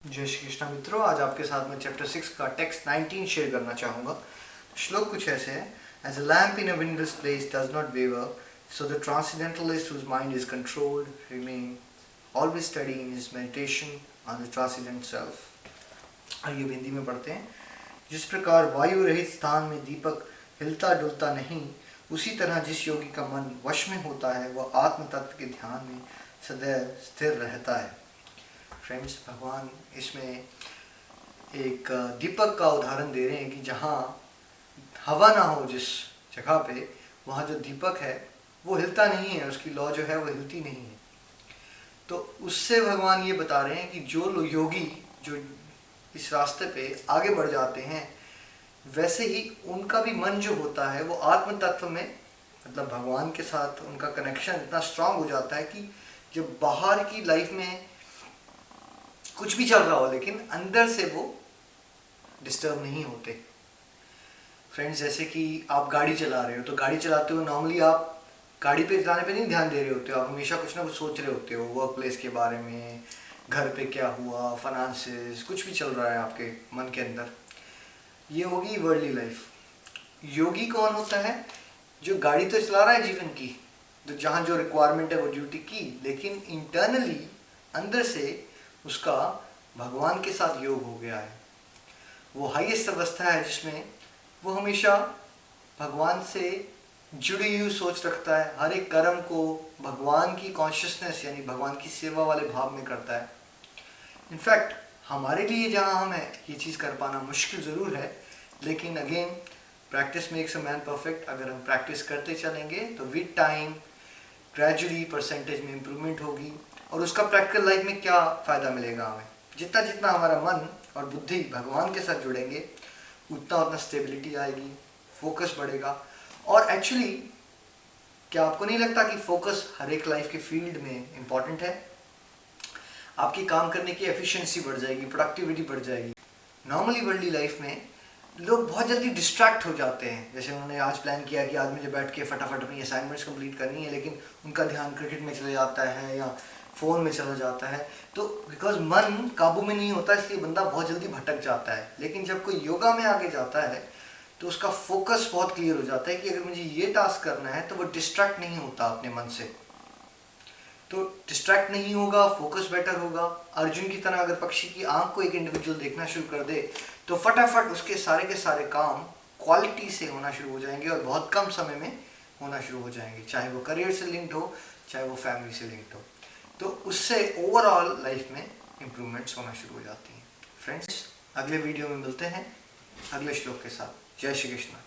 जय श्री कृष्ण मित्रों, आज आपके साथ में चैप्टर 6 का टेक्स्ट 19 शेयर करना चाहूँगा। श्लोक कुछ ऐसे है: as a lamp in a windless place does not waver, so the transcendentalist whose mind is controlled remain always steady in his meditation on the transcendent self. आइए हिंदी में पढ़ते हैं। जिस प्रकार वायु रहित स्थान में दीपक हिलता डुलता नहीं, उसी तरह जिस योगी का मन वश में होता है वह आत्म तत्व के ध्यान में सदैव स्थिर रहता है। फ्रेंड्स, भगवान इसमें एक दीपक का उदाहरण दे रहे हैं कि जहाँ हवा ना हो, जिस जगह पे, वहाँ जो दीपक है वो हिलता नहीं है, उसकी लौ जो है वो हिलती नहीं है। तो उससे भगवान ये बता रहे हैं कि जो योगी जो इस रास्ते पे आगे बढ़ जाते हैं, वैसे ही उनका भी मन जो होता है वो आत्म तत्व में, मतलब भगवान के साथ उनका कनेक्शन इतना स्ट्रांग हो जाता है कि जब बाहर की लाइफ में कुछ भी चल रहा हो लेकिन अंदर से वो डिस्टर्ब नहीं होते। फ्रेंड्स, जैसे कि आप गाड़ी चला रहे हो, तो गाड़ी चलाते हो नॉर्मली आप गाड़ी पे चलाने पे नहीं ध्यान दे रहे होते हो, आप हमेशा कुछ ना कुछ सोच रहे होते हो, वर्क प्लेस के बारे में, घर पे क्या हुआ, फाइनेंसेस, कुछ भी चल रहा है आपके मन के अंदर। ये होगी वर्ल्डली लाइफ। योगी कौन होता है? जो गाड़ी तो चला रहा है जीवन की, तो जहाँ जो रिक्वायरमेंट है वो ड्यूटी की, लेकिन इंटरनली अंदर से उसका भगवान के साथ योग हो गया है। वो हाईएस्ट अवस्था है जिसमें वो हमेशा भगवान से जुड़ी हुई सोच रखता है, हर एक कर्म को भगवान की कॉन्शियसनेस यानी भगवान की सेवा वाले भाव में करता है। इनफैक्ट हमारे लिए जहाँ हम हैं ये चीज़ कर पाना मुश्किल ज़रूर है, लेकिन again practice makes a man perfect. अगर हम प्रैक्टिस करते चलेंगे तो विद टाइम ग्रेजुअली परसेंटेज में इम्प्रूवमेंट होगी। और उसका प्रैक्टिकल लाइफ में क्या फ़ायदा मिलेगा हमें? जितना जितना हमारा मन और बुद्धि भगवान के साथ जुड़ेंगे, उतना उतना स्टेबिलिटी आएगी, फोकस बढ़ेगा। और एक्चुअली क्या आपको नहीं लगता कि फोकस हर एक लाइफ के फील्ड में इम्पॉर्टेंट है? आपकी काम करने की एफिशिएंसी बढ़ जाएगी, प्रोडक्टिविटी बढ़ जाएगी। नॉर्मली वर्ल्डली लाइफ में लोग बहुत जल्दी डिस्ट्रैक्ट हो जाते हैं। जैसे उन्होंने आज प्लान किया कि आज मुझे बैठ के फटाफट अपनी असाइनमेंट्स कंप्लीट करनी है, लेकिन उनका ध्यान क्रिकेट में चला जाता है या फ़ोन में चला जाता है। तो बिकॉज मन काबू में नहीं होता, इसलिए बंदा बहुत जल्दी भटक जाता है। लेकिन जब कोई योगा में आगे जाता है तो उसका फोकस बहुत क्लियर हो जाता है कि अगर मुझे ये टास्क करना है तो वो डिस्ट्रैक्ट नहीं होता अपने मन से, तो डिस्ट्रैक्ट नहीं होगा, फोकस बेटर होगा। अर्जुन की तरह अगर पक्षी की आंख को एक इंडिविजुअल देखना शुरू कर दे तो फटाफट उसके सारे के सारे काम क्वालिटी से होना शुरू हो जाएंगे और बहुत कम समय में होना शुरू हो जाएंगे, चाहे वो करियर से लिंक्ड हो, चाहे वो फैमिली से लिंक्ड हो। तो उससे ओवरऑल लाइफ में इम्प्रूवमेंट्स होना शुरू हो जाती हैं। फ्रेंड्स, अगले वीडियो में मिलते हैं अगले श्लोक के साथ। जय श्री कृष्ण।